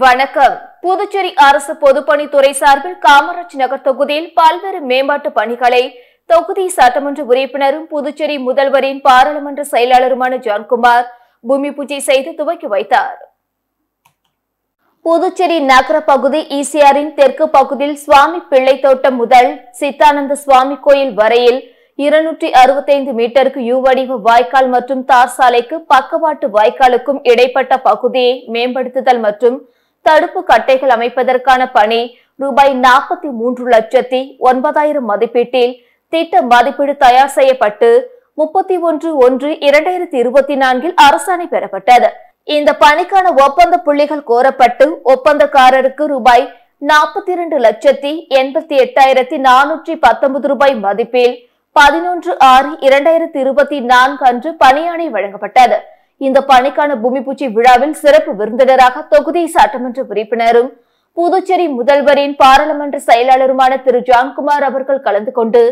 வணக்கம். புதுச்சேரி அரசு பொதுப்பணித்துறை சார்பில் காமராஜ் நகர் தொகுதியில் பல்வேறு மேம்பாட்டு பணிகளை தொகுதி சட்டமன்ற உறுப்பினரும் புதுச்சேரி முதல்வரின் பாராளுமன்ற செயலாளருமான ஜான்குமார் பூமி பூஜை செய்து துவக்கி வைத்தார். புதுச்சேரி நகர பகுதி ஈசிஆரின் தெற்கு பகுதியில் சுவாமி பிள்ளை தோட்டம் முதல் சித்தானந்த சுவாமி கோயில் வரையில் 265 மீட்டருக்கு யூ வடிவ வாய்க்கால் மற்றும் தார் சாலைக்கு பக்கவாட்டு வாய்க்காலுக்கும் இடைப்பட்ட பகுதியை மேம்படுத்துதல் மற்றும் தடுப்பு கட்டைகள் அமைப்பதற்கான பணி ரூபாய் 43,09,000 மதிப்பீட்டில் திட்ட மதிப்பீடு தயார் செய்யப்பட்டு 31/1/2024 அரசாணை பெறப்பட்டது. இந்த பணிக்கான ஒப்பந்த புள்ளிகள் கோரப்பட்டு ஒப்பந்தக்காரருக்கு ரூபாய் 42,88,419 ரூபாய் மதிப்பில் 11/6/2024 அன்று பணியாணை வழங்கப்பட்டது. இந்த பணிக்கான பூமி பூஜை விழாவில் சிறப்பு விருந்தினராக தொகுதி சட்டமன்ற உறுப்பினரும் புதுச்சேரி முதல்வரின் பாராளுமன்ற செயலாளருமான திரு ஜான்குமார் அவர்கள் கலந்து கொண்டு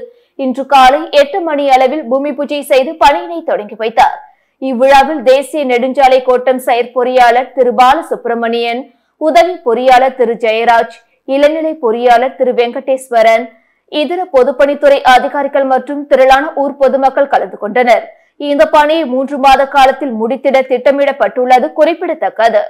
இன்று காலை 8 மணி அளவில் பூமி பூஜை செய்து பணியினை தொடங்கி வைத்தார். இவ்விழாவில் தேசிய நெடுஞ்சாலை கோட்டம் செயற்பொறியாளர் திரு பாலசுப்ரமணியன், உதவி பொறியாளர் திரு ஜெயராஜ், இளநிலை பொறியாளர் திரு வெங்கடேஸ்வரன், இதர பொதுப்பணித்துறை அதிகாரிகள் மற்றும் திரளான ஊர் பொதுமக்கள் கலந்து கொண்டனர். இந்த பணியை 3 மாத காலத்தில் முடித்திட திட்டமிடப்பட்டுள்ளது குறிப்பிடத்தக்கது.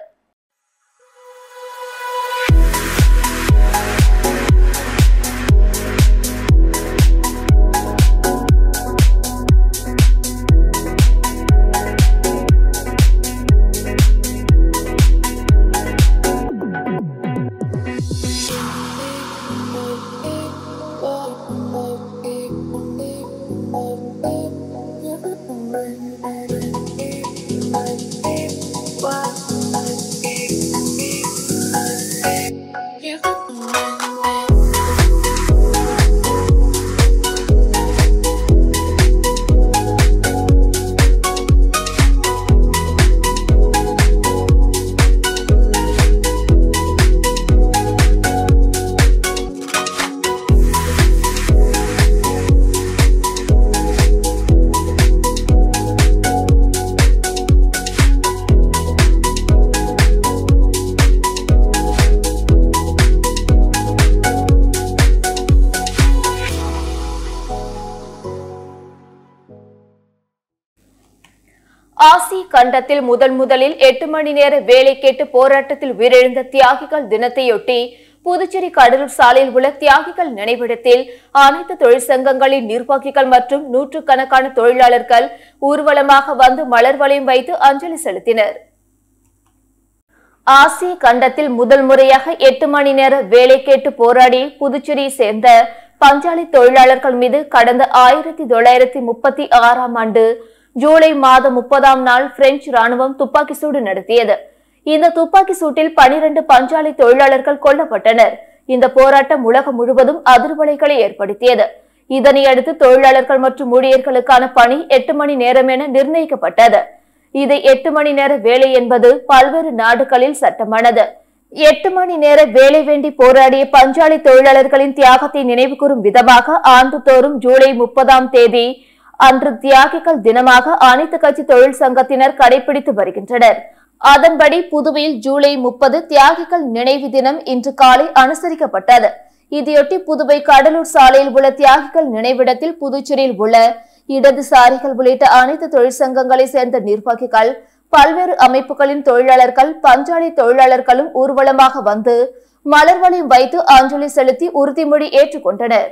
ஆசிய கண்டத்தில் முதலில் 8 மணி நேர வேலை கேட்டு போராட்டத்தில் உயிரிழந்த தியாகிகள் தினத்தையொட்டி புதுச்சேரி கடலூர் சாலையில் உள்ள தியாகிகள் நினைவிடத்தில் அனைத்து தொழிற்சங்கங்களின் நிர்வாகிகள் மற்றும் நூற்றுக்கணக்கான தொழிலாளர்கள் ஊர்வலமாக வந்து மலர் வளையம் வைத்து அஞ்சலி செலுத்தினர். ஆசிய கண்டத்தில் முதல் முறையாக 8 மணி நேர வேலை கேட்டு போராடி புதுச்சேரியை சேர்ந்த பஞ்சாலை தொழிலாளர்கள் மீது கடந்த 1936ஆம் ஆண்டு ஜூலை மாதம் 30ஆம் நாள் பிரெஞ்சு ராணுவம் துப்பாக்கி சூடு நடத்தியது. இந்த துப்பாக்கி சூட்டில் 12 பஞ்சாலை தொழிலாளர்கள் கொல்லப்பட்டனர். இந்த போராட்டம் உலகம் முழுவதும் அதிர்வலைகளை ஏற்படுத்தியது. இதனையடுத்து தொழிலாளர்கள் மற்றும் ஊழியர்களுக்கான பணி 8 மணி நேரம் என நிர்ணயிக்கப்பட்டது. இதை 8 மணி நேர வேலை என்பது பல்வேறு நாடுகளில் சட்டமானது. 8 மணி நேர வேலை வேண்டி போராடிய பஞ்சாலை தொழிலாளர்களின் தியாகத்தை நினைவு கூறும் விதமாக ஆண்டுதோறும் ஜூலை 30ஆம் தேதி அன்று தியாகிகள் தினமாக அனைத்து கட்சி தொழில் சங்கத்தினர் கடைபிடித்து வருகின்றனர். அதன்படி புதுவையில் ஜூலை 30 தியாகிகள் நினைவு தினம் இன்று காலை அனுசரிக்கப்பட்டது. இதையொட்டி புதுவை கடலூர் சாலையில் உள்ள தியாகிகள் நினைவிடத்தில் புதுச்சேரியில் உள்ள இடதுசாரிகள் உள்ளிட்ட அனைத்து தொழிற்சங்கங்களை சேர்ந்த நிர்வாகிகள், பல்வேறு அமைப்புகளின் தொழிலாளர்கள், பஞ்சாலை தொழிலாளர்களும் ஊர்வலமாக வந்து மலர் வளையம் வைத்து அஞ்சலி செலுத்தி உறுதிமொழி ஏற்றுக்கொண்டனர்.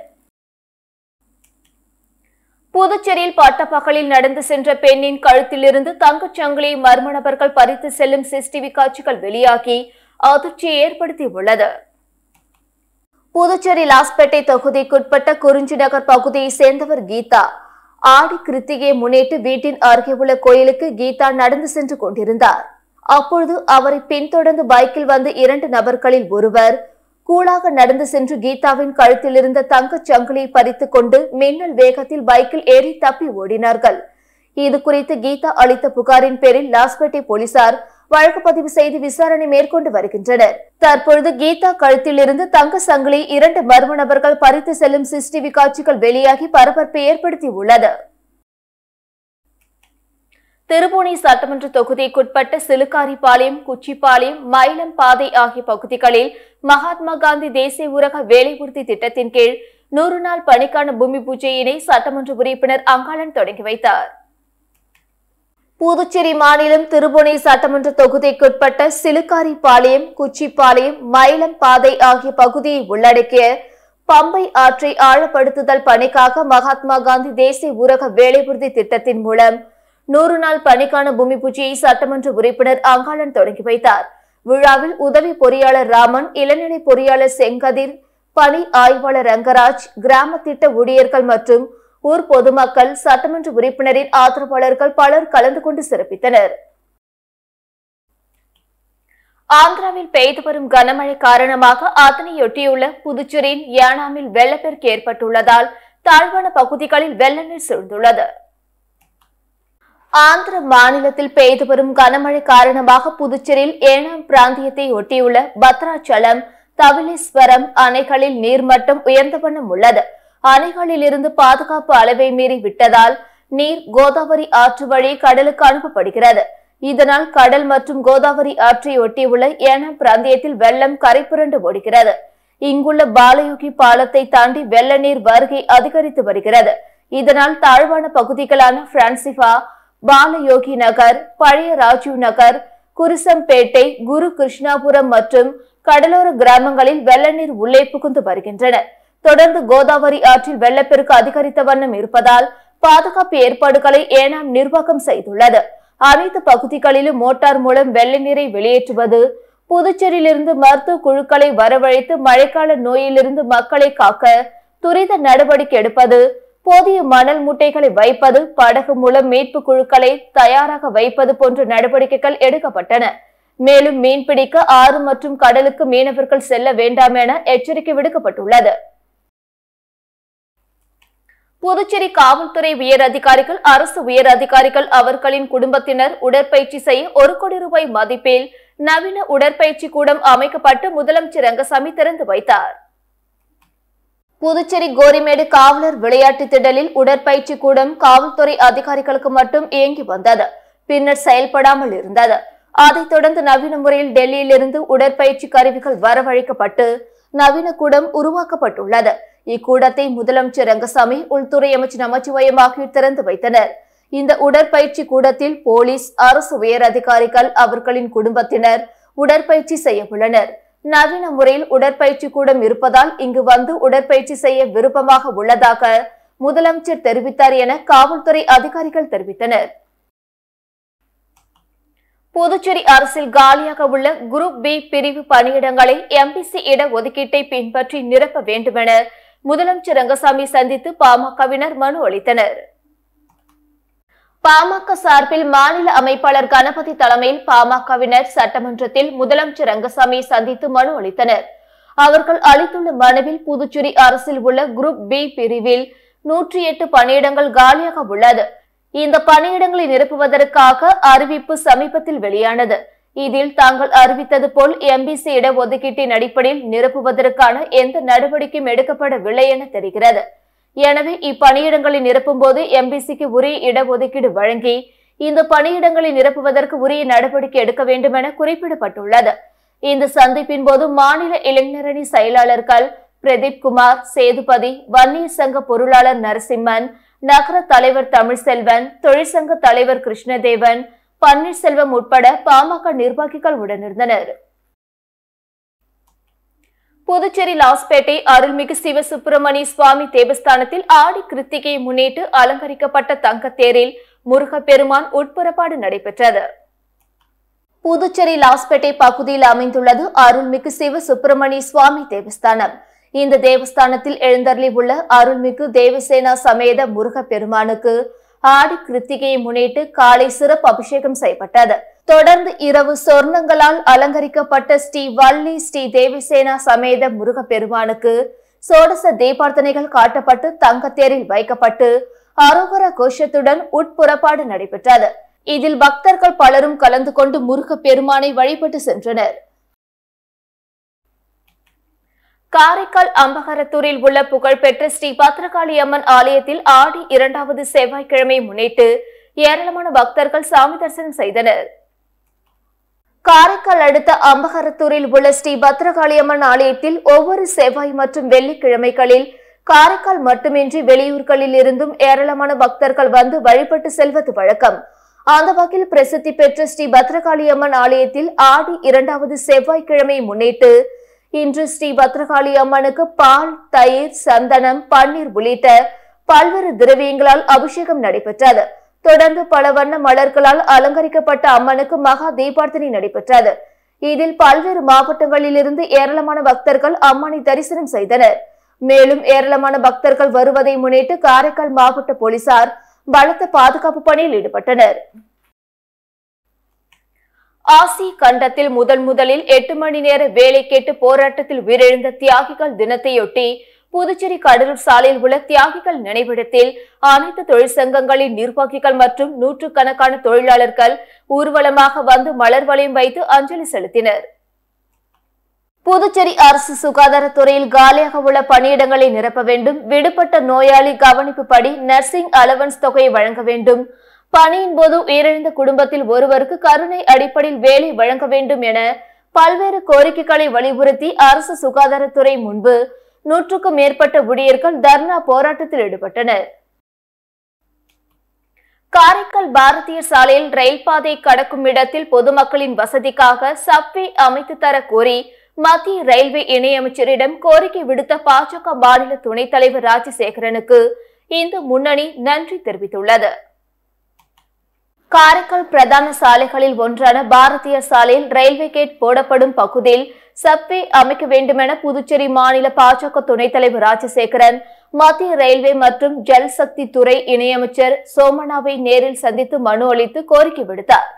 புதுச்சேரியில் பட்டப்பகலில் நடந்து சென்ற பெண்ணின் கழுத்திலிருந்து தங்கச்சங்கிலியை மர்ம நபர்கள் பறித்து செல்லும் சிசிடிவி காட்சிகள் வெளியாகி அதிர்ச்சியை ஏற்படுத்தியுள்ளது. புதுச்சேரி லாஸ்பேட்டை தொகுதிக்குட்பட்ட குறிஞ்சி நகர் பகுதியை சேர்ந்தவர் கீதா. ஆடி கிருத்திகையை முன்னிட்டு வீட்டின் அருகே உள்ள கோயிலுக்கு கீதா நடந்து சென்று கொண்டிருந்தார். அப்பொழுது அவரை பின்தொடர்ந்து பைக்கில் வந்த 2 நபர்களில் ஒருவர் கூலாக நடந்து சென்று கீதாவின் கழுத்தில் இருந்த தங்கச் சங்கிலியை பறித்துக் கொண்டு மின்னல் வேகத்தில் பைக்கில் ஏறி தப்பி ஓடினார்கள். இது குறித்து கீதா அளித்த புகாரின் பேரில் லாஸ்பேட்டை போலீசார் வழக்கு பதிவு செய்து விசாரணை மேற்கொண்டு வருகின்றனர். தற்பொழுது கீதா கழுத்தில் இருந்து தங்க சங்கிலியை 2 மர்ம நபர்கள் பறித்து செல்லும் சிசிடிவி காட்சிகள் வெளியாகி பரபரப்பை ஏற்படுத்தியுள்ளது. திருப்புவனை சட்டமன்ற தொகுதிக்குட்பட்ட சிலுக்காரிபாளையம், குச்சிப்பாளையம், மயிலம் பாதை ஆகிய பகுதிகளில் மகாத்மா காந்தி தேசிய ஊரக வேலை உறுதி திட்டத்தின் கீழ் 100 நாள் பணிக்கான பூமி பூஜையினை சட்டமன்ற உறுப்பினர் அங்காளன் தொடங்கி வைத்தார். புதுச்சேரி மாநிலம் திருப்புவனை சட்டமன்ற தொகுதிக்குட்பட்ட சிலுக்காரிபாளையம், குச்சிப்பாளையம், மயிலம் பாதை ஆகிய பகுதியை உள்ளடக்கிய பம்பை ஆற்றை ஆழப்படுத்துதல் பணிக்காக மகாத்மா காந்தி தேசிய ஊரக வேலை உறுதி திட்டத்தின் மூலம் 100 நாள் பணிக்கான பூமி பூஜையை சட்டமன்ற உறுப்பினர் அங்காளன் தொடங்கி வைத்தார். விழாவில் உதவி பொறியாளர் ராமன், இளநிலை பொறியாளர் செங்கதிர், பணி ஆய்வாளர் ரங்கராஜ், கிராம திட்ட ஊழியர்கள் மற்றும் ஊர் பொதுமக்கள், சட்டமன்ற உறுப்பினரின் ஆதரவாளர்கள் பலர் கலந்து கொண்டு சிறப்பித்தனர். ஆந்திராவில் பெய்து வரும் கனமழை காரணமாக அதனையொட்டியுள்ள புதுச்சேரியின் ஏனாமில் வெள்ளப்பெருக்கு ஏற்பட்டுள்ளதால் தாழ்வான பகுதிகளில் வெள்ள நீர் சூழ்ந்துள்ளது. ஆந்திர மாநிலத்தில் பெய்து வரும் கனமழை காரணமாக புதுச்சேரியில் ஏனாம் பிராந்தியத்தை ஒட்டியுள்ள பத்ராச்சலம், தவிலேஸ்வரம் அணைகளில் நீர்மட்டம் உயர்ந்த வண்ணம் உள்ளது. அணைகளில் இருந்து பாதுகாப்பு அளவை மீறி விட்டதால் நீர் கோதாவரி ஆற்று வழி கடலுக்கு அனுப்பப்படுகிறது. இதனால் கடல் மற்றும் கோதாவரி ஆற்றை ஒட்டியுள்ள ஏனாம் பிராந்தியத்தில் வெள்ளம் கரை புரண்டு ஓடுகிறது. இங்குள்ள பாலயோகி பாலத்தை தாண்டி வெள்ள நீர் வருகை அதிகரித்து வருகிறது. இதனால் தாழ்வான பகுதிகளான பிரான்சிபா, பாலயோகி நகர், பழைய ராஜீவ் நகர், குருசம்பேட்டை, குரு கிருஷ்ணாபுரம் மற்றும் கடலோர கிராமங்களில் வெள்ள நீர் உள்ளே புகுந்து வருகின்றன. தொடர்ந்து கோதாவரி ஆற்றில் வெள்ளப்பெருக்கு அதிகரித்த வண்ணம் இருப்பதால் பாதுகாப்பு ஏற்பாடுகளை ஏனாம் நிர்வாகம் செய்துள்ளது. அனைத்து பகுதிகளிலும் மோட்டார் மூலம் வெள்ள நீரை வெளியேற்றுவது, புதுச்சேரியிலிருந்து மருத்துவ குழுக்களை வரவழைத்து மழைக்கால நோயிலிருந்து மக்களை காக்க துரித நடவடிக்கை எடுப்பது, போதிய மணல் மூட்டைகளை வைப்பது, படகு மூலம் மீட்பு குழுக்களை தயாராக வைப்பது போன்ற நடவடிக்கைகள் எடுக்கப்பட்டன. மேலும் மீன்பிடிக்க ஆறு மற்றும் கடலுக்கு மீனவர்கள் செல்ல வேண்டாம் என எச்சரிக்கை விடுக்கப்பட்டுள்ளது. புதுச்சேரி காவல்துறை உயர் அதிகாரிகள், அரசு உயர் அதிகாரிகள், அவர்களின் குடும்பத்தினர் உடற்பயிற்சி செய்ய 1 கோடி ரூபாய் மதிப்பில் நவீன உடற்பயிற்சி கூடம் அமைக்கப்பட்டு முதலமைச்சர் ரங்கசாமி திறந்து வைத்தார். புதுச்சேரி கோரிமேடு காவலர் விளையாட்டு திடலில் உடற்பயிற்சி கூடம் காவல்துறை அதிகாரிகளுக்கு மட்டும் இயங்கி வந்தது. பின்னர் செயல்படாமல் இருந்தது. அதைத் தொடர்ந்து நவீன முறையில் டெல்லியிலிருந்து உடற்பயிற்சி கருவிகள் வரவழைக்கப்பட்டு நவீன கூடம் உருவாக்கப்பட்டுள்ளது. இக்கூடத்தை முதலமைச்சர் ரங்கசாமி, உள்துறை அமைச்சர் நமச்சிவாயம் ஆகியோர் திறந்து வைத்தனர். இந்த உடற்பயிற்சி கூடத்தில் போலீஸ், அரசு உயர் அதிகாரிகள், அவர்களின் குடும்பத்தினர் உடற்பயிற்சி செய்ய உள்ளனர். நவீன முறையில் உடற்பயிற்சி கூடம் இருப்பதால் இங்கு வந்து உடற்பயிற்சி செய்ய விருப்பமாக உள்ளதாக முதலமைச்சர் தெரிவித்தார் என காவல்துறை அதிகாரிகள் தெரிவித்தனர். புதுச்சேரி அரசில் காலியாக உள்ள குரூப் பி பிரிவு பணியிடங்களை எம்பிசி இட ஒதுக்கீட்டை பின்பற்றி நிரப்ப வேண்டுமென முதலமைச்சர் ரங்கசாமி சந்தித்து பாமகவினர் மனு அளித்தனர். பாமக சார்பில் மாநில அமைப்பாளர் கணபதி தலைமையில் பாமகவினர் சட்டமன்றத்தில் முதலமைச்சர் ரங்கசாமியை சந்தித்து மனு அளித்தனர். அவர்கள் அளித்துள்ள மனுவில் புதுச்சேரி அரசில் உள்ள குரூப் பி பிரிவில் 108 பணியிடங்கள் காலியாக உள்ளது. இந்த பணியிடங்களை நிரப்புவதற்காக அறிவிப்பு சமீபத்தில் வெளியானது. இதில் தாங்கள் அறிவித்தது போல் எம்பிசி இடஒதுக்கீட்டின் அடிப்படையில் நிரப்புவதற்கான எந்த நடவடிக்கையும் எடுக்கப்படவில்லை என தெரிகிறது. எனவே இப்பணியிடங்களை நிரப்பும் போது எம்பிசிக்கு உரிய இடஒதுக்கீடு வழங்கி இந்த பணியிடங்களை நிரப்புவதற்கு உரிய நடவடிக்கை எடுக்க வேண்டும் என குறிப்பிடப்பட்டுள்ளது. இந்த சந்திப்பின் போது மாநில இளைஞரணி செயலாளர்கள் பிரதீப் குமார், சேதுபதி, வன்னியர் சங்க பொருளாளர் நரசிம்மன், நகர தலைவர் தமிழ்செல்வன், தொழிற்சங்க தலைவர் கிருஷ்ணதேவன், பன்னீர்செல்வம் உட்பட பாமக நிர்வாகிகள் உடனிருந்தனர். புதுச்சேரி லாஸ்பேட்டை அருள்மிகு சிவசுப்பிரமணிய சுவாமி தேவஸ்தானத்தில் ஆடி கிருத்திகையை முன்னிட்டு அலங்கரிக்கப்பட்ட தங்கத்தேரில் முருகப்பெருமான் உட்புறப்பாடு நடைபெற்றது. புதுச்சேரி லாஸ்பேட்டை பகுதியில் அமைந்துள்ளது அருள்மிகு சிவசுப்பிரமணிய சுவாமி தேவஸ்தானம். இந்த தேவஸ்தானத்தில் எழுந்தருளி உள்ள அருள்மிகு தேவசேனா சமேத முருகப்பெருமானுக்கு ஆடி கிருத்திகையை முன்னிட்டு காலை சிறப்பு அபிஷேகம் செய்யப்பட்டது. தொடர்ந்து இரவு சொர்ணங்களால் அலங்கரிக்கப்பட்ட ஸ்ரீ வள்ளி ஸ்ரீ தேவசேனா சமேத முருகப்பெருமானுக்கு சோடச தீபார்த்தனைகள் காட்டப்பட்டு தங்கத்தேரில் வைக்கப்பட்டு அரோகர கோஷத்துடன் உட்புறப்பாடு நடைபெற்றது. இதில் பக்தர்கள் பலரும் கலந்து கொண்டு முருகப்பெருமானை வழிபட்டு சென்றனர். காரைக்கால் அம்பகரத்தூரில் உள்ள புகழ்பெற்ற ஸ்ரீ பத்ரகாளி அம்மன் ஆலயத்தில் ஆடி 2வது செவ்வாய்க்கிழமை முன்னிட்டு ஏராளமான பக்தர்கள் சாமி தரிசனம் செய்தனர். காரைக்கால் அடுத்த அம்பகரத்தூரில் உள்ள ஸ்ரீ பத்ரகாளியம்மன் ஆலயத்தில் ஒவ்வொரு செவ்வாய் மற்றும் வெள்ளிக்கிழமைகளில் காரைக்கால் மட்டுமின்றி வெளியூர்களில் இருந்தும் ஏராளமான பக்தர்கள் வந்து வழிபட்டு செல்வது வழக்கம். அந்த வகையில் பிரசித்தி பெற்ற ஸ்ரீ பத்ரகாளியம்மன் ஆலயத்தில் ஆடி 2வது செவ்வாய்க்கிழமையை முன்னிட்டு இன்று ஸ்ரீ பத்ரகாளி அம்மனுக்கு பால், தயிர், சந்தனம், பன்னீர் உள்ளிட்ட பல்வேறு திரவியங்களால் அபிஷேகம் நடைபெற்றது. தொடர்ந்து பல வண்ண மலர்களால் அலங்கரிக்கப்பட்ட அம்மனுக்கு மகா தீபார்த்தனை நடைபெற்றது. இதில் பல்வேறு மாவட்டங்களில் இருந்து ஏராளமான பக்தர்கள் அம்மனை தரிசனம் செய்தனர். மேலும் ஏராளமான பக்தர்கள் வருவதை முன்னிட்டு காரைக்கால் மாவட்ட போலீசார் பலத்த பாதுகாப்பு பணியில் ஈடுபட்டனர். ஆசிய கண்டத்தில் முதலில் 8 மணி நேர வேலை கேட்டு போராட்டத்தில் உயிரிழந்த தியாகிகள் தினத்தையொட்டி புதுச்சேரி கடலூர் சாலையில் உள்ள தியாகிகள் நினைவிடத்தில் அனைத்து தொழிற்சங்கங்களின் நிர்வாகிகள் மற்றும் நூற்றுக்கணக்கான தொழிலாளர்கள் ஊர்வலமாக வந்து மலர் வளையம் வைத்து அஞ்சலி செலுத்தினர். புதுச்சேரி அரசு சுகாதாரத்துறையில் காலியாக உள்ள பணியிடங்களை நிரப்ப வேண்டும். விடுபட்ட நோயாளி கவனிப்பு படி நர்சிங் அலவன்ஸ் தொகையை வழங்க வேண்டும். பணியின் போது உயிரிழந்த குடும்பத்தில் ஒருவருக்கு கருணை அடிப்படையில் வேலை வழங்க வேண்டும் என பல்வேறு கோரிக்கைகளை வலியுறுத்தி அரசு சுகாதாரத்துறை முன்பு 100க்கும் மேற்பட்ட ஊழியர்கள் தர்ணா போராட்டத்தில் ஈடுபட்டனர். காரைக்கால் பாரதிய சாலையில் ரயில் பாதை கடக்கும் இடத்தில் பொதுமக்களின் வசதிக்காக சப்வே அமைத்து தர கோரி மத்திய ரயில்வே இணையமைச்சரிடம் கோரிக்கை விடுத்த பாஜக மாநில துணைத் தலைவர் ராஜசேகரனுக்கு இந்து முன்னணி நன்றி தெரிவித்துள்ளது. காரைக்கால் பிரதான சாலைகளில் ஒன்றான பாரதிய சாலையில் ரயில்வே கேட் போடப்படும் பகுதியில் சப்வே அமைக்க வேண்டுமென புதுச்சேரி மாநில பாஜக துணைத் தலைவர் ராஜசேகரன் மத்திய ரயில்வே மற்றும் ஜல் சக்தி துறை இணையமைச்சர் சோமனாவை நேரில் சந்தித்து மனு அளித்து கோரிக்கை விடுத்தார்.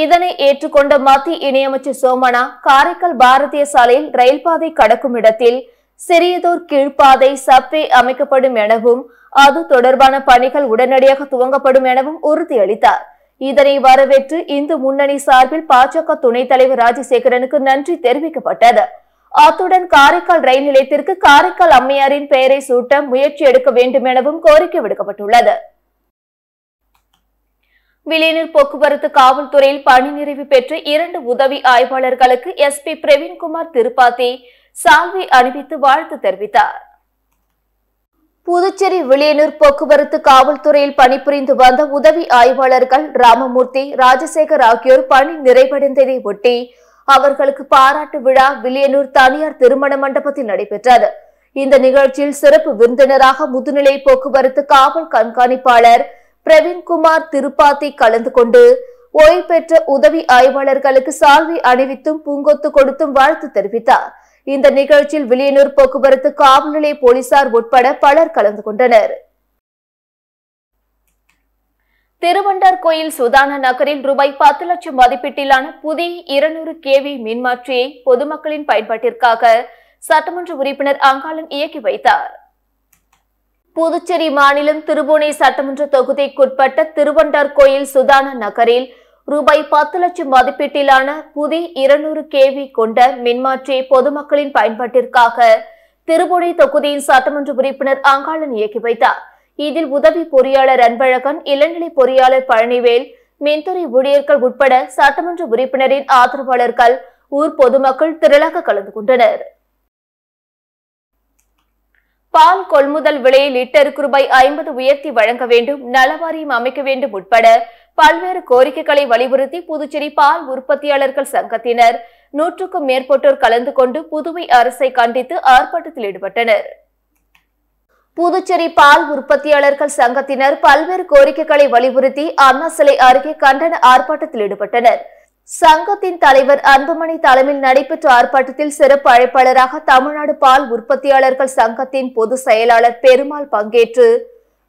இதனை ஏற்றுக்கொண்ட மத்திய இணையமைச்சர் சோமனா காரைக்கால் பாரதிய சாலையில் ரயில் பாதை கடக்கும் இடத்தில் சிறியதோர் கீழ்ப்பாதை சப்வே அமைக்கப்படும் எனவும் அது தொடர்பான பணிகள் உடனடியாக துவங்கப்படும் எனவும் உறுதியளித்தார். இதனை வரவேற்று இந்து முன்னணி சார்பில் பாஜக துணைத் தலைவர் ராஜசேகரனுக்கு நன்றி தெரிவிக்கப்பட்டது. அத்துடன் காரைக்கால் ரயில் நிலையத்திற்கு காரைக்கால் அம்மையாரின் பெயரை சூட்ட முயற்சி எடுக்க வேண்டும் எனவும் கோரிக்கை விடுக்கப்பட்டுள்ளது. வில்லியனூர் போக்குவரத்து காவல்துறையில் பணி நிறைவு பெற்ற 2 உதவி ஆய்வாளர்களுக்கு SP பிரவீன்குமார் திருப்பாத்தி சால்வை அணிவித்து வாழ்த்து தெரிவித்தார். புதுச்சேரி வில்லியனூர் போக்குவரத்து காவல்துறையில் பணிபுரிந்து வந்த உதவி ஆய்வாளர்கள் ராமமூர்த்தி, ராஜசேகர் ஆகியோர் பணி நிறைவடைந்ததை ஒட்டி அவர்களுக்கு பாராட்டு விழா வில்லியனூர் தனியார் திருமண மண்டபத்தில் நடைபெற்றது. இந்த நிகழ்ச்சியில் சிறப்பு விருந்தினராக முதுநிலை போக்குவரத்து காவல் கண்காணிப்பாளர் பிரவீன்குமார் திருப்பாத்தி கலந்து கொண்டு ஓய்வு பெற்ற உதவி ஆய்வாளர்களுக்கு சால்வை அணிவித்தும் பூங்கொத்து கொடுத்தும் வாழ்த்து தெரிவித்தார். இந்த நிகழ்ச்சியில் வில்லியனூர் போக்குவரத்து காவல் நிலைய போலீசார் உட்பட பலர் கலந்து கொண்டனர். திருவண்டார்கோயில் சுதான நகரில் ரூபாய் 10 லட்சம் மதிப்பீட்டிலான புதிய 200 kV மின்மாற்றியை பொதுமக்களின் பயன்பாட்டிற்காக சட்டமன்ற உறுப்பினர் அங்காளன் இயக்கி வைத்தார். புதுச்சேரி மாநிலம் திருபுவனை சட்டமன்ற தொகுதிக்குட்பட்ட திருவண்டார்கோயில் சுதான நகரில் ரூபாய் 10 லட்சம் மதிப்பீட்டிலான புதிய 200 kV கொண்ட மின்மாற்றியை பொதுமக்களின் பயன்பாட்டிற்காக திருபுவனை தொகுதியின் சட்டமன்ற உறுப்பினர் அங்காளன் இயக்கி வைத்தார். இதில் உதவி பொறியாளர் அன்பழகன், இளநிலை பொறியாளர் பழனிவேல், மின்துறை ஊழியர்கள் உட்பட சட்டமன்ற உறுப்பினரின் ஆதரவாளர்கள், ஊர் பொதுமக்கள் திரளாக கலந்து கொண்டனர். பால் கொள்முதல் விலையை லிட்டருக்கு ரூபாய் 50 உயர்த்தி வழங்க வேண்டும், நலவாரியம் அமைக்க வேண்டும் உட்பட பல்வேறு கோரிக்கைகளை வலியுறுத்தி புதுச்சேரி பால் உற்பத்தியாளர்கள் சங்கத்தினர் 100க்கும் மேற்பட்டோர் கலந்து கொண்டு புதுவை அரசை கண்டித்து ஆர்ப்பாட்டத்தில் ஈடுபட்டனர். புதுச்சேரி பால் உற்பத்தியாளர்கள் சங்கத்தினர் பல்வேறு கோரிக்கைகளை வலியுறுத்தி அண்ணா சிலை அருகே கண்டன ஆர்ப்பாட்டத்தில் ஈடுபட்டனர். சங்கத்தின் தலைவர் அன்புமணி தலைமையில் நடைபெற்ற ஆர்ப்பாட்டத்தில் சிறப்பு அழைப்பாளராக தமிழ்நாடு பால் உற்பத்தியாளர்கள் சங்கத்தின் பொதுச் செயலாளர் பெருமாள் பங்கேற்று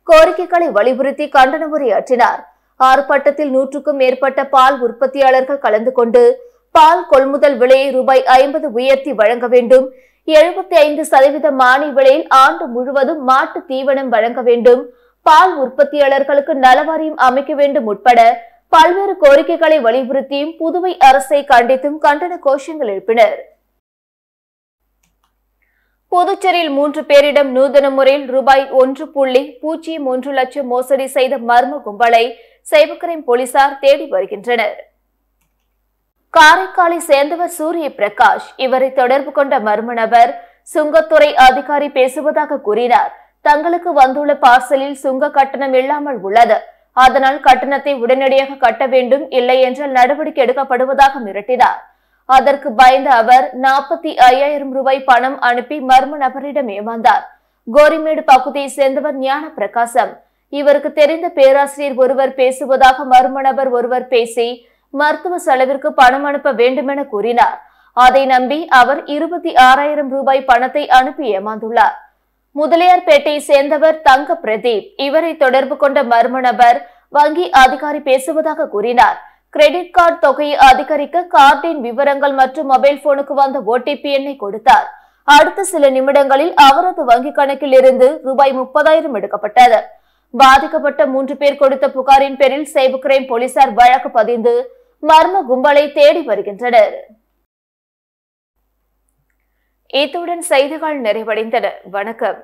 கோரிக்கைகளை வலியுறுத்தி கண்டன உரையாற்றினார். ஆர்ப்பாட்டத்தில் 100க்கும் மேற்பட்ட பால் உற்பத்தியாளர்கள் கலந்து கொண்டு பால் கொள்முதல் விலையை ரூபாய் 50 உயர்த்தி வழங்க வேண்டும், 75% மானிய விலையில் ஆண்டு முழுவதும் மாட்டு தீவனம் வழங்க வேண்டும், பால் உற்பத்தியாளர்களுக்கு நலவாரியம் அமைக்க வேண்டும் உட்பட பல்வேறு கோரிக்கைகளை வலியுறுத்தியும் புதுவை அரசை கண்டித்தும் கண்டன கோஷங்கள் எழுப்பினர். புதுச்சேரியில் 3 பேரிடம் நூதன முறையில் ரூபாய் 1.01 லட்சம் மோசடி செய்த மர்ம கும்பலை சைபர் கிரைம் போலீசார் தேடி வருகின்றனர். காரைக்காலை சேர்ந்தவர் சூரிய பிரகாஷ். இவரை தொடர்பு கொண்ட மர்ம நபர் சுங்கத்துறை அதிகாரி பேசுவதாக கூறினார். தங்களுக்கு வந்துள்ள பார்சலில் சுங்க கட்டணம் இல்லாமல் உள்ளது, அதனால் கட்டணத்தை உடனடியாக கட்ட வேண்டும், இல்லை என்றால் நடவடிக்கை எடுக்கப்படுவதாக மிரட்டினார். அதற்கு பயந்த அவர் 45,000 ரூபாய் பணம் அனுப்பி மர்ம நபரிடம் ஏமாந்தார். கோரிமேடு பகுதியை சேர்ந்தவர் ஞான பிரகாசம். இவருக்கு தெரிந்த பேராசிரியர் ஒருவர் பேசுவதாக மர்ம நபர் ஒருவர் பேசி மருத்துவ செலவிற்கு பணம் அனுப்ப வேண்டுமென கூறினார். அதை நம்பி அவர் 26,000 ரூபாய் பணத்தை அனுப்பி ஏமாந்துள்ளார். முதலியார்பேட்டையை சேர்ந்தவர் தங்க பிரதீப். இவரை தொடர்பு கொண்ட மர்ம நபர் வங்கி அதிகாரி பேசுவதாக கூறினார். கிரெடிட் கார்டு தொகையை அதிகரிக்க கார்டின் விவரங்கள் மற்றும் மொபைல் போனுக்கு வந்த OTP எண்ணை கொடுத்தார். அடுத்த சில நிமிடங்களில் அவரது வங்கி கணக்கில் இருந்து ரூபாய் 30,000 எடுக்கப்பட்டது. பாதிக்கப்பட்ட 3 பேர் கொடுத்த புகாரின் பேரில் சைபர் கிரைம் போலீசார் வழக்கு பதிந்து மர்ம கும்பலை தேடி வருகின்றனர். இத்துடன் செய்திகள் நிறைவடைந்தன. வணக்கம்.